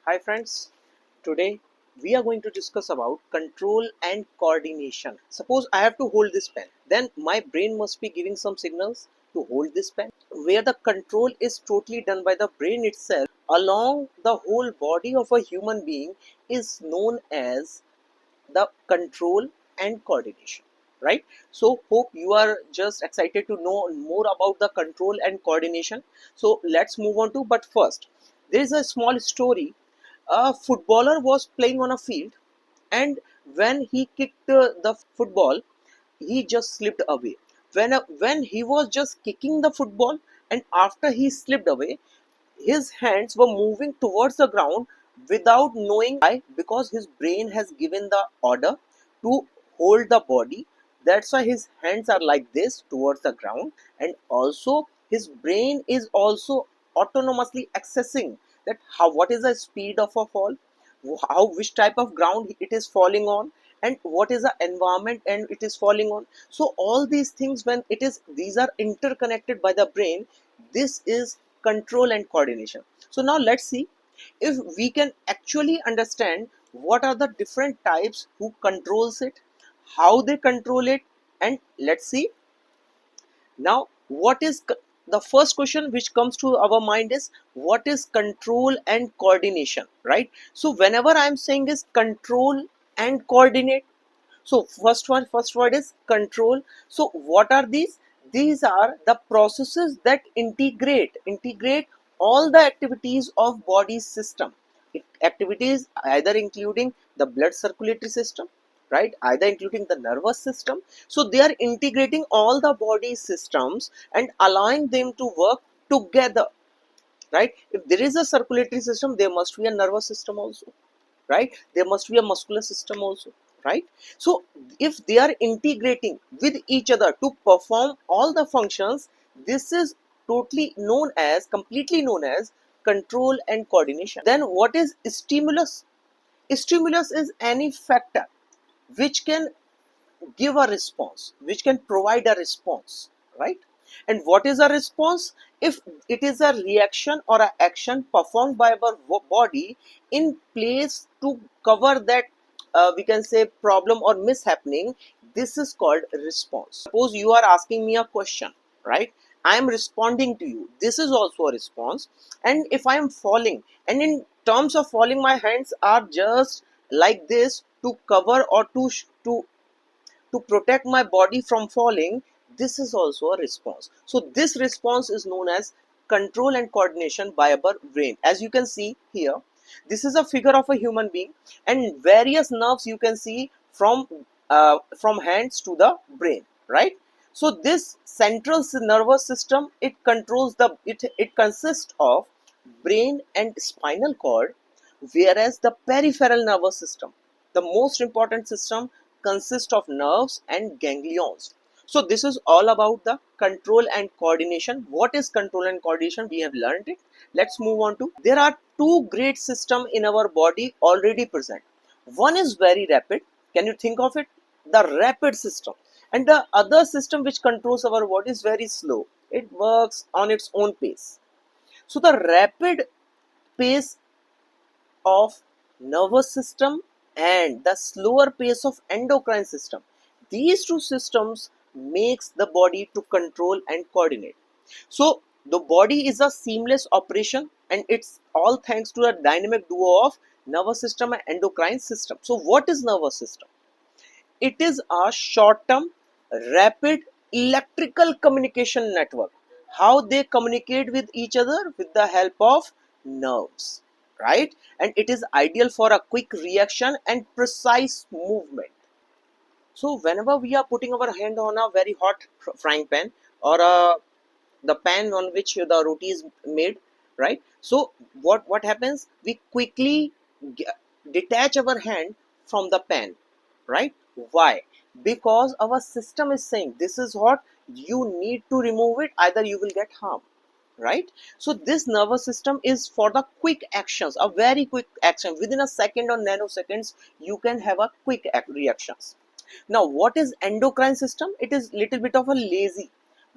Hi friends, today we are going to discuss about control and coordination. Suppose I have to hold this pen, then my brain must be giving some signals to hold this pen, where the control is totally done by the brain itself along the whole body of a human being is known as the control and coordination, right? So hope you are just excited to know more about the control and coordination. So let's move on to, but first there is a small story. A footballer was playing on a field, and when he kicked the football, he just slipped away. When he was just kicking the football, and after he slipped away, his hands were moving towards the ground without knowing why, because his brain has given the order to hold the body. That's why his hands are like this towards the ground, and also his brain is also autonomously accessing that how what is the speed of a fall, how which type of ground it is falling on, and what is the environment and it is falling on. So all these things, when it is these are interconnected by the brain, this is control and coordination. So now let's see if we can actually understand what are the different types, who controls it, how they control it, and let's see now what is the first question which comes to our mind is what is control and coordination, right? So whenever I'm saying is control and coordinate, so first word is control. So what are these? These are the processes that integrate all the activities of body system. Activities either including the blood circulatory system, right? Either including the nervous system. So they are integrating all the body systems and allowing them to work together, right? If there is a circulatory system, there must be a nervous system also, right? There must be a muscular system also, right? So if they are integrating with each other to perform all the functions, this is completely known as control and coordination. Then what is stimulus? Stimulus is any factor which can give a response, which can provide a response, right? And what is a response? If it is a reaction or an action performed by our body in place to cover that, we can say, problem or mishappening, this is called response. Suppose you are asking me a question, right? I am responding to you, this is also a response. And if I am falling, and in terms of falling, my hands are just like this to cover or to protect my body from falling, this is also a response. So this response is known as control and coordination by our brain. As you can see here, this is a figure of a human being, and various nerves you can see from hands to the brain, right? So this central nervous system, it controls it consists of brain and spinal cord, whereas the peripheral nervous system, the most important system, consists of nerves and ganglions. So this is all about the control and coordination. What is control and coordination? We have learned it. Let's move on to, there are two great systems in our body already present. One is very rapid. Can you think of it? The rapid system. And the other system which controls our body is very slow. It works on its own pace. So the rapid pace of nervous system and the slower pace of endocrine system, these two systems makes the body to control and coordinate. So the body is a seamless operation, and it's all thanks to a dynamic duo of nervous system and endocrine system. So what is nervous system? It is a short term rapid electrical communication network. How they communicate with each other? With the help of nerves, right? And it is ideal for a quick reaction and precise movement. So whenever we are putting our hand on a very hot frying pan, or the pan on which the roti is made, right? So what happens? We quickly detach our hand from the pan, right? Why? Because our system is saying this is hot, you need to remove it, either you will get harm, right? So this nervous system is for the quick actions, a very quick action within a second or nanoseconds. You can have a quick reactions. Now what is endocrine system? It is little bit of a lazy.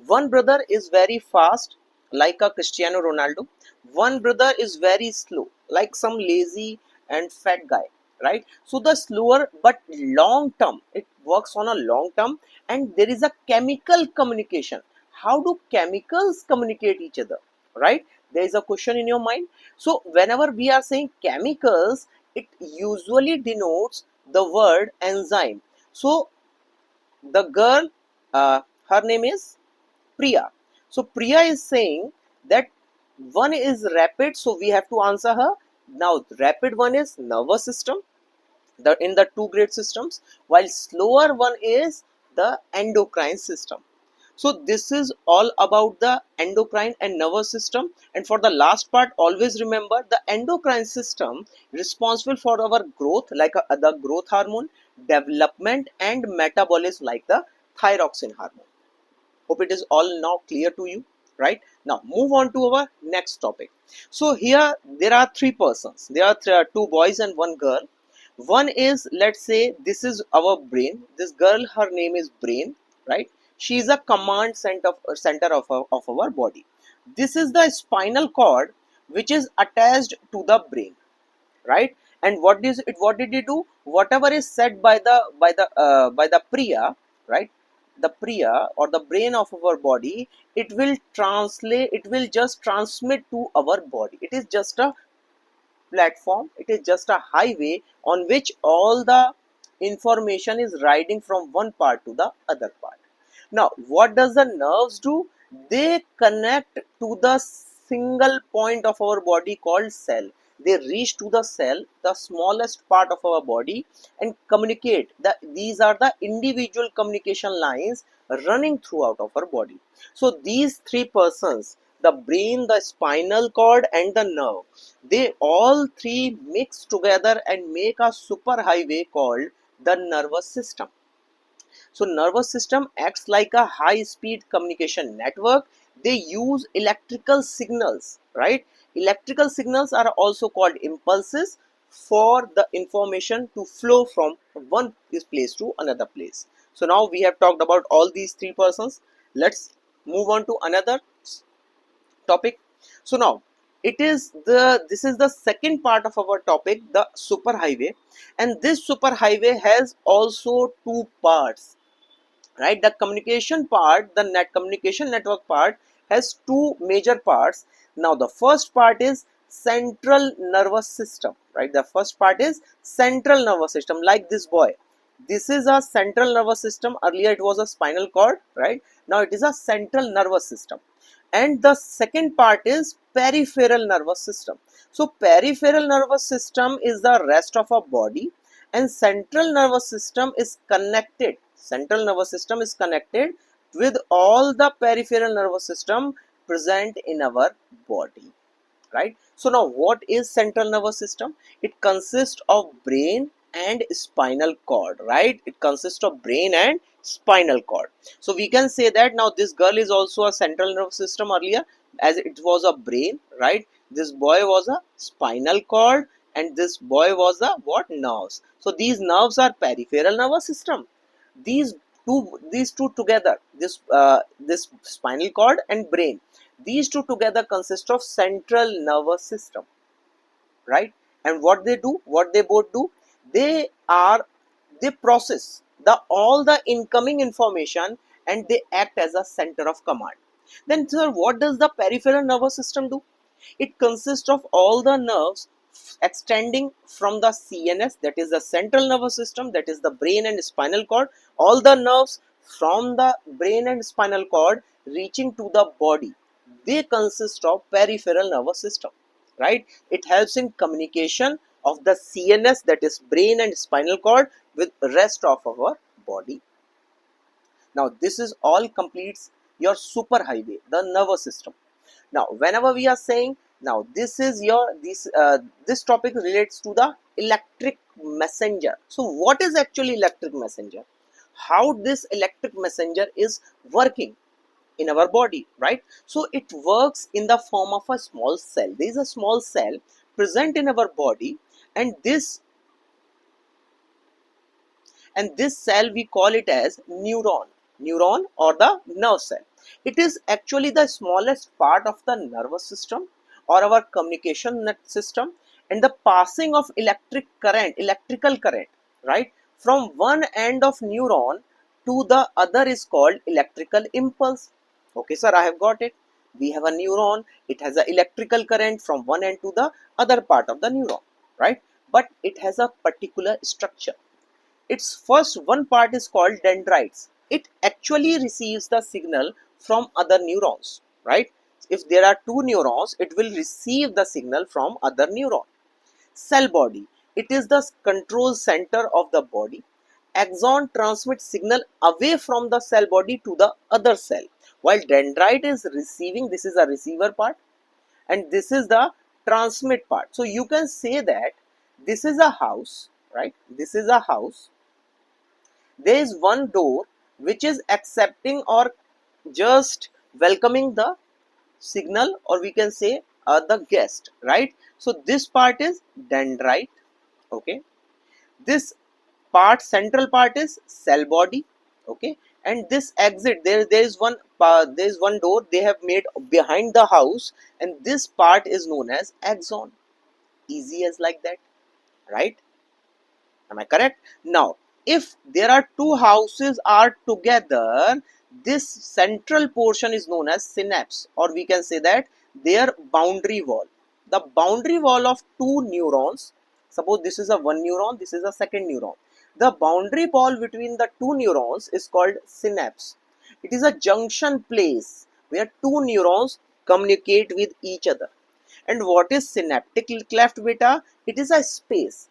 One brother is very fast, like a Cristiano Ronaldo. One brother is very slow, like some lazy and fat guy, right? So the slower but long term, it works on a long term. And there is a chemical communication. How do chemicals communicate each other, right? There is a question in your mind. So whenever we are saying chemicals, it usually denotes the word enzyme. So the girl, her name is Priya. So Priya is saying that one is rapid, so we have to answer her. Now rapid one is nervous system, the in the two great systems, while slower one is the endocrine system. So this is all about the endocrine and nervous system. And for the last part, always remember the endocrine system responsible for our growth, like the growth hormone, development and metabolism, like the thyroxine hormone. Hope it is all now clear to you. Right, now move on to our next topic. So here there are three persons. There are two boys and one girl. One is, let's say, this is our brain. This girl, her name is brain, right? She is a command center of our body. This is the spinal cord which is attached to the brain, right? And what did he do? Whatever is said by the Priya, right? The Priya, or the brain of our body, it will translate, it will just transmit to our body. It is just a platform, it is just a highway on which all the information is riding from one part to the other part. Now what does the nerves do? They connect to the single point of our body called cell. They reach to the cell, the smallest part of our body, and communicate. These are the individual communication lines running throughout of our body. So these three persons, the brain, the spinal cord and the nerve, they all three mix together and make a super highway called the nervous system. So nervous system acts like a high speed communication network. They use electrical signals, right? Electrical signals are also called impulses for the information to flow from one place to another place. So now we have talked about all these three persons. Let's move on to another topic. So now this is the second part of our topic, the superhighway. And this superhighway has also two parts, right? The communication part, the net communication network part, has two major parts. Now the first part is central nervous system, right? The first part is central nervous system, like this boy. This is a central nervous system. Earlier it was a spinal cord, right? Now it is a central nervous system. And the second part is peripheral nervous system. So peripheral nervous system is the rest of our body, and central nervous system is connected with all the peripheral nervous system present in our body, right? So now what is central nervous system? It consists of brain and spinal cord, right? It consists of brain and spinal cord. So we can say that now this girl is also a central nervous system earlier, as it was a brain, right? This boy was a spinal cord, and this boy was a what? Nerves. So these nerves are peripheral nervous system. These two together, this spinal cord and brain, these two together consist of central nervous system, right? And what they do, what they both do, they are, they process the all the incoming information, and they act as a center of command. Then sir, what does the peripheral nervous system do? It consists of all the nerves extending from the CNS, that is the central nervous system, that is the brain and spinal cord. All the nerves from the brain and spinal cord reaching to the body, they consist of peripheral nervous system, right? It helps in communication of the CNS, that is brain and spinal cord, with rest of our body. Now this is all completes your superhighway, the nervous system. Now whenever we are saying, now this is your this topic relates to the electric messenger. So what is actually electric messenger? How this electric messenger is working in our body, right? So it works in the form of a small cell. There is a small cell present in our body, and this cell we call it as neuron or the nerve cell. It is actually the smallest part of the nervous system or our communication net system, and the passing of electrical current, right, from one end of neuron to the other is called electrical impulse. Okay sir, I have got it. We have a neuron, it has an electrical current from one end to the other part of the neuron, right, but it has a particular structure. Its first one part is called dendrites. It actually receives the signal from other neurons, right? If there are two neurons, it will receive the signal from other neuron. Cell body. It is the control center of the body. Axon transmits signal away from the cell body to the other cell. While dendrite is receiving, this is a receiver part, and this is the transmit part. So you can say that this is a house, right? This is a house. There is one door which is accepting or just welcoming the signal, or we can say the guest, right? So this part is dendrite. Okay, this part, central part, is cell body. Okay, and this exit, there is one door they have made behind the house, and this part is known as axon. Easy as like that, right? Am I correct? Now, if there are two houses are together, this central portion is known as synapse, or we can say that their boundary wall. The boundary wall of two neurons, suppose this is a one neuron, this is a second neuron. The boundary wall between the two neurons is called synapse. It is a junction place where two neurons communicate with each other. And what is synaptic cleft, beta? It is a space.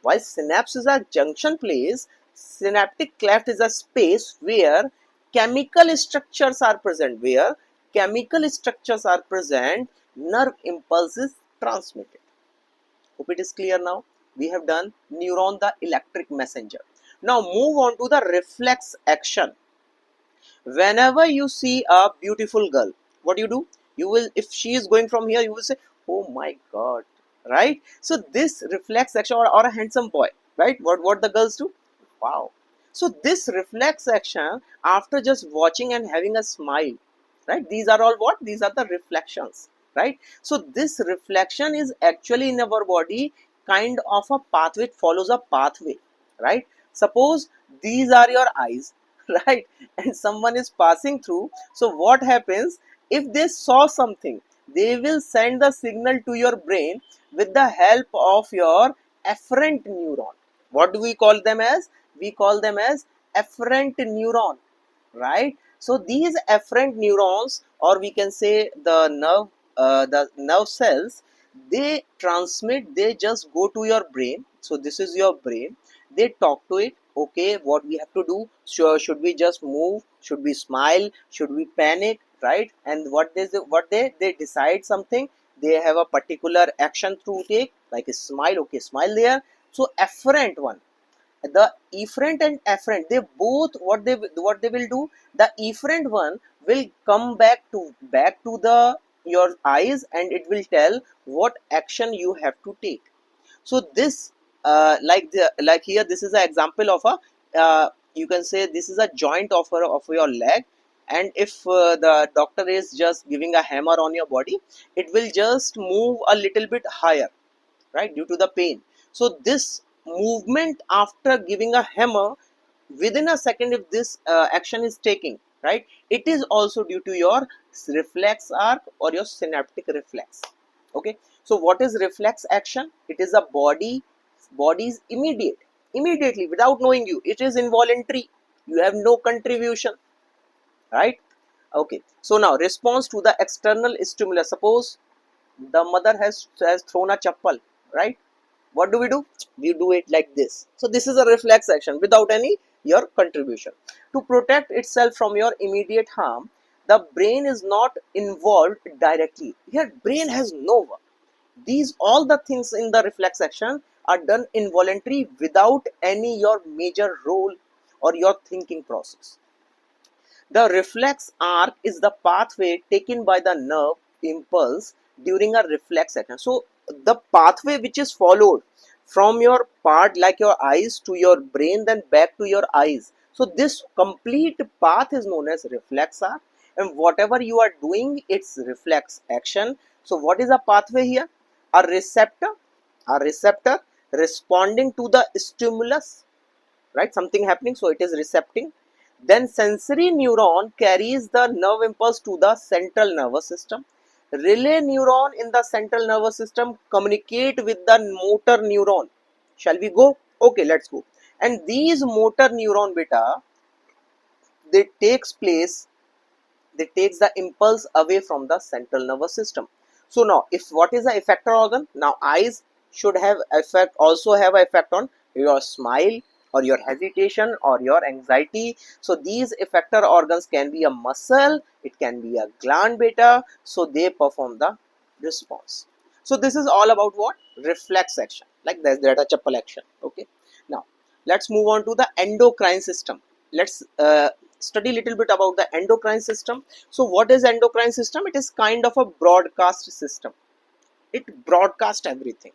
While synapse is a junction place, synaptic cleft is a space where chemical structures are present. Nerve impulse is transmitted. Hope it is clear now. We have done neuron, the electric messenger. Now move on to the reflex action. Whenever you see a beautiful girl, what do? You will, if she is going from here, you will say, oh my god, right? So this reflex action, or a handsome boy, right? What the girls do? Wow. So this reflex action, after just watching and having a smile, right, these are all what? These are the reflections, right? So this reflection is actually in our body kind of a pathway. It follows a pathway, right? Suppose these are your eyes, right, and someone is passing through. So what happens, if they saw something, they will send the signal to your brain with the help of your afferent neuron. What do we call them as? We call them as afferent neuron, right? So these afferent neurons, or we can say the nerve cells, they transmit, they just go to your brain. So this is your brain, they talk to it. Okay, what we have to do? Sure, should we just move, should we smile, should we panic, right? And what they decide something, they have a particular action to take, like a smile. Okay, smile there. So afferent one, the efferent and afferent, they both, what they will do, the efferent one will come back to the your eyes, and it will tell what action you have to take. So this like here, this is an example of a you can say this is a joint of your leg, and if the doctor is just giving a hammer on your body, it will just move a little bit higher, right, due to the pain. So this movement after giving a hammer, within a second, if this action is taking, right, it is also due to your reflex arc or your synaptic reflex. Okay, so what is reflex action? It is a body's immediately, without knowing you, it is involuntary, you have no contribution, right? Okay, so now response to the external stimulus. Suppose the mother has thrown a chappal, right? What do? We do it like this. So this is a reflex action without any your contribution. To protect itself from your immediate harm, the brain is not involved directly. Here brain has no work. These all the things in the reflex action are done involuntary, without any your major role or your thinking process. The reflex arc is the pathway taken by the nerve impulse during a reflex action. So the pathway which is followed from your part, like your eyes, to your brain, then back to your eyes. So this complete path is known as reflex arc, and whatever you are doing, it's reflex action. So what is a pathway here? A receptor, a receptor responding to the stimulus, right? Something happening, so it is recepting. Then sensory neuron carries the nerve impulse to the central nervous system. Relay neuron in the central nervous system communicate with the motor neuron. Shall we go? Okay, let's go. And these motor neuron beta, they takes the impulse away from the central nervous system. So now, if what is the effector organ? Now eyes should have effect, also have effect on your smile or your hesitation or your anxiety. So these effector organs can be a muscle, it can be a gland beta, so they perform the response. So this is all about what? Reflex action, like that a chappal action. Okay, now let's move on to the endocrine system. Let's study a little bit about the endocrine system. So what is endocrine system? It is kind of a broadcast system. It broadcasts everything,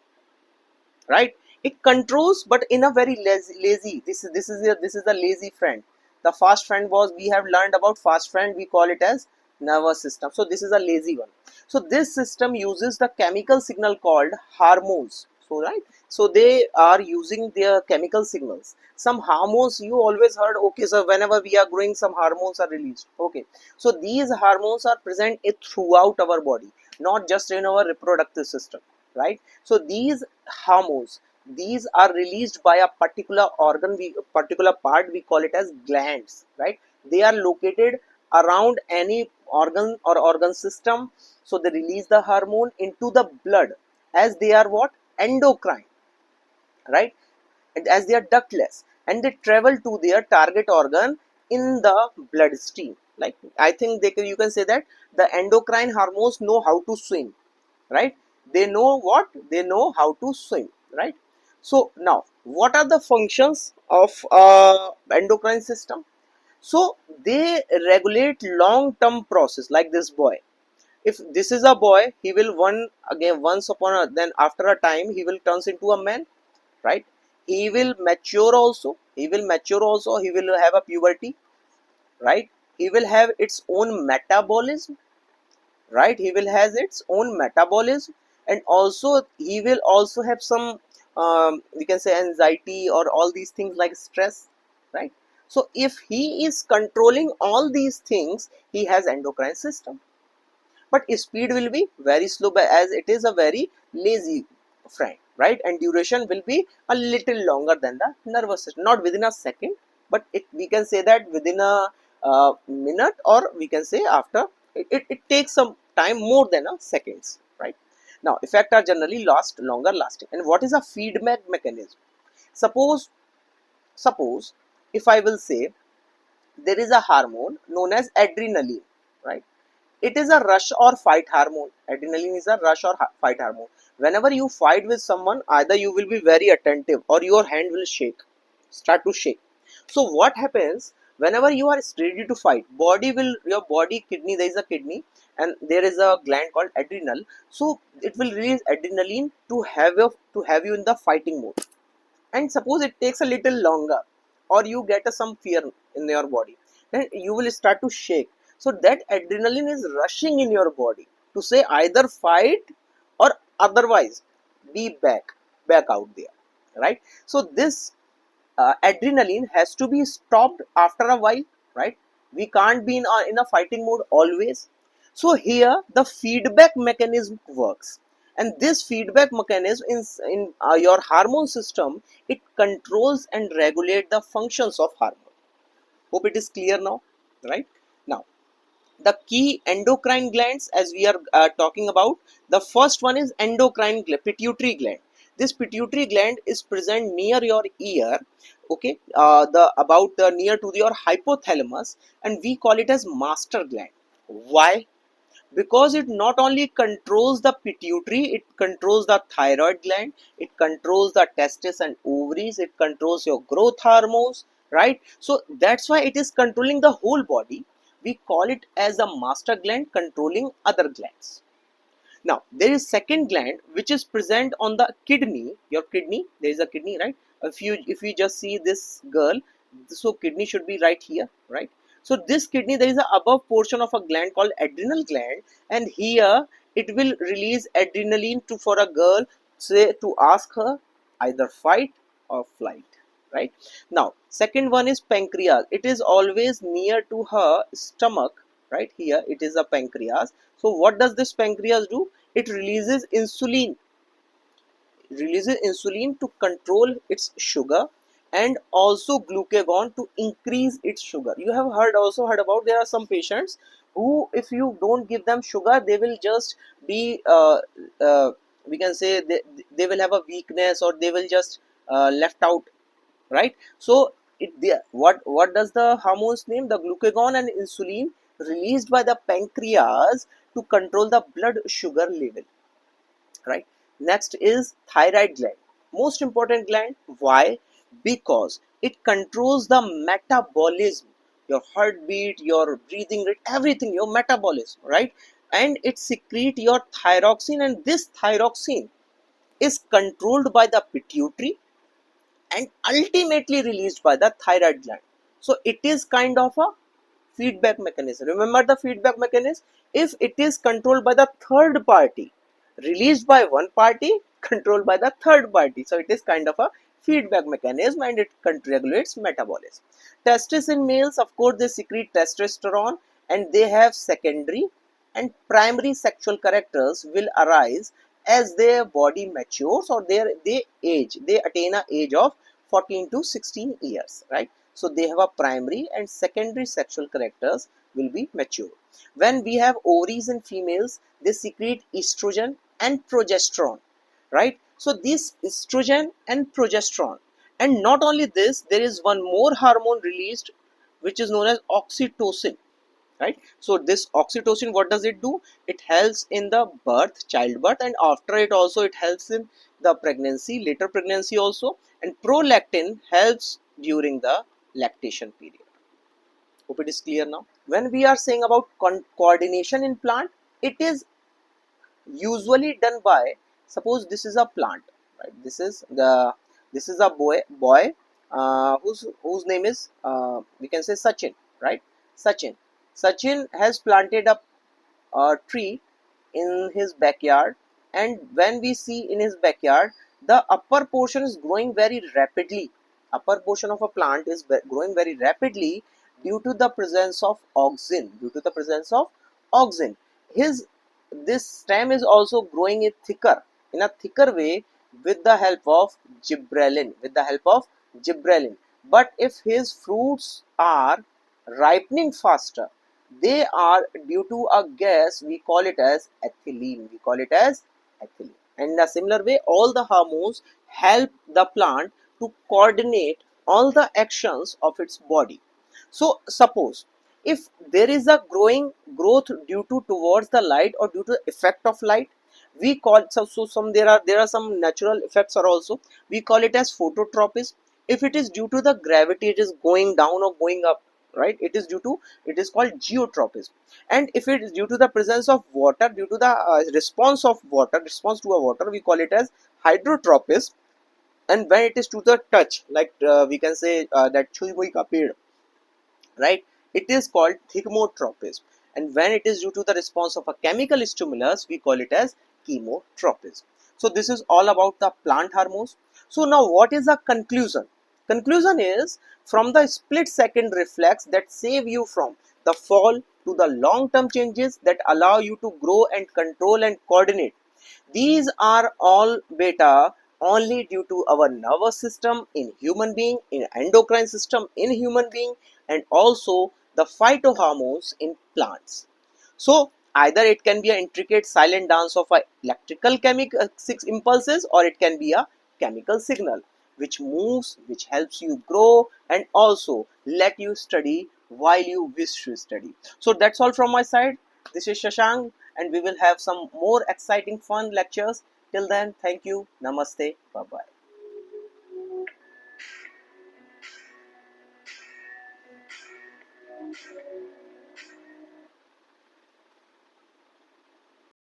right? It controls, but in a very lazy. This is a lazy friend. The fast friend was, we have learned about fast friend, we call it as nervous system. So this is a lazy one. So this system uses the chemical signal called hormones. So right, so they are using their chemical signals. Some hormones you always heard. Okay, so whenever we are growing, some hormones are released. Okay, so these hormones are present throughout our body, not just in our reproductive system, right? So these hormones, these are released by a particular organ, particular part, we call it as glands, right? They are located around any organ or organ system. So they release the hormone into the blood, as they are what? Endocrine, right? And as they are ductless, and they travel to their target organ in the bloodstream. Like, I think you can say that the endocrine hormones know how to swim, right? They know what? They know how to swim, right? So now, what are the functions of endocrine system? So they regulate long term process, like this boy. If this is a boy, he will once upon a, then after a time he will turns into a man, right? He will mature also, he will have a puberty, right? He will have its own metabolism, right? He will has its own metabolism, and also he will also have some we can say anxiety or all these things like stress, right? So if he is controlling all these things, he has endocrine system. But speed will be very slow, as it is a very lazy friend, right? And duration will be a little longer than the nervous system, not within a second, but we can say that within a minute, or we can say after it takes some time more than a seconds, right? Now effect are generally longer lasting. And what is a feedback mechanism? Suppose suppose if I will say, there is a hormone known as adrenaline, right? It is a rush or fight hormone. Adrenaline is a rush or fight hormone. Whenever you fight with someone, either you will be very attentive or your hand will start to shake. So what happens whenever you are ready to fight? Your body kidney, there is a kidney and there is a gland called adrenal. So it will release adrenaline to have you in the fighting mode. And suppose it takes a little longer, or you get some fear in your body, then you will start to shake. So that adrenaline is rushing in your body to say either fight or otherwise be back out there, right? So this adrenaline has to be stopped after a while, right? We can't be in a fighting mode always. So here the feedback mechanism works, and this feedback mechanism in your hormone system, it controls and regulate the functions of hormone. Hope it is clear now, right? Now the key endocrine glands, as we are talking about, the first one is endocrine pituitary gland. This pituitary gland is present near your ear, okay, the about the near to your hypothalamus, and we call it as master gland. Why? Because it not only controls the pituitary, it controls the thyroid gland, it controls the testes and ovaries, it controls your growth hormones, right? So that's why it is controlling the whole body. We call it as a master gland controlling other glands. Now there is second gland which is present on the kidney, your kidney, there is a kidney, right? If you just see this girl, so kidney should be right here, right? So this kidney, there is a above portion of a gland called adrenal gland, and here it will release adrenaline to for a girl say to ask her either fight or flight, right? Now second one is pancreas. It is always near to her stomach, right? Here it is a pancreas. So what does this pancreas do? It releases insulin to control its sugar, and also glucagon to increase its sugar. You have heard about, there are some patients who, if you don't give them sugar, they will just be uh, we can say they will have a weakness, or they will just left out, right? So what does the hormones name? The glucagon and insulin released by the pancreas to control the blood sugar level, right? Next is thyroid gland, most important gland. Why? Because it controls the metabolism, your heartbeat, your breathing rate, everything, your metabolism, right? And it secrete your thyroxine, and this thyroxine is controlled by the pituitary and ultimately released by the thyroid gland. So it is kind of a feedback mechanism. Remember the feedback mechanism? If it is controlled by the third party, released by one party, controlled by the third party. So it is kind of a feedback mechanism, and it regulates metabolism. Testes in males, of course, they secrete testosterone, and they have secondary and primary sexual characters will arise as their body matures, or they attain a age of 14 to 16 years, right? So they have a primary and secondary sexual characters will be mature. When we have ovaries in females, they secrete estrogen and progesterone, right? So this estrogen and progesterone, and not only this, there is one more hormone released which is known as oxytocin, right? So this oxytocin, what does it do? It helps in the childbirth, and after it also it helps in the pregnancy, later pregnancy also. And prolactin helps during the lactation period. Hope it is clear now. When we are saying about coordination in plant, it is usually done by, suppose this is a plant, right? This is a boy whose name is we can say Sachin, right? Sachin has planted a tree in his backyard, and when we see in his backyard, the upper portion is growing very rapidly. Upper portion of a plant is growing very rapidly due to the presence of auxin. His This stem is also growing in a thicker way with the help of gibberellin. But if his fruits are ripening faster, they are due to a gas, we call it as ethylene. And in a similar way, all the hormones help the plant to coordinate all the actions of its body. So suppose if there is a growth due to towards the light, or due to the effect of light, we call, so some there are some natural effects are also, we call it as phototropism. If it is due to the gravity, it is going down or going up, right? It is called geotropism. And if it is due to the presence of water, due to the response to a water, we call it as hydrotropism. And when it is to the touch, like we can say that chui mui ka ped, right? It is called thigmotropism. And when it is due to the response of a chemical stimulus, we call it as chemotropism. So this is all about the plant hormones. So now what is the conclusion? Conclusion is, from the split second reflex that save you from the fall to the long term changes that allow you to grow and control and coordinate, these are all beta only due to our nervous system in human being, in endocrine system in human being, and also the phytohormones in plants. So either it can be an intricate silent dance of electrical chemical impulses, or it can be a chemical signal which moves, which helps you grow, and also let you study while you wish to study. So that's all from my side. This is Shashank, and we will have some more exciting fun lectures. Till then, thank you. Namaste. Bye bye.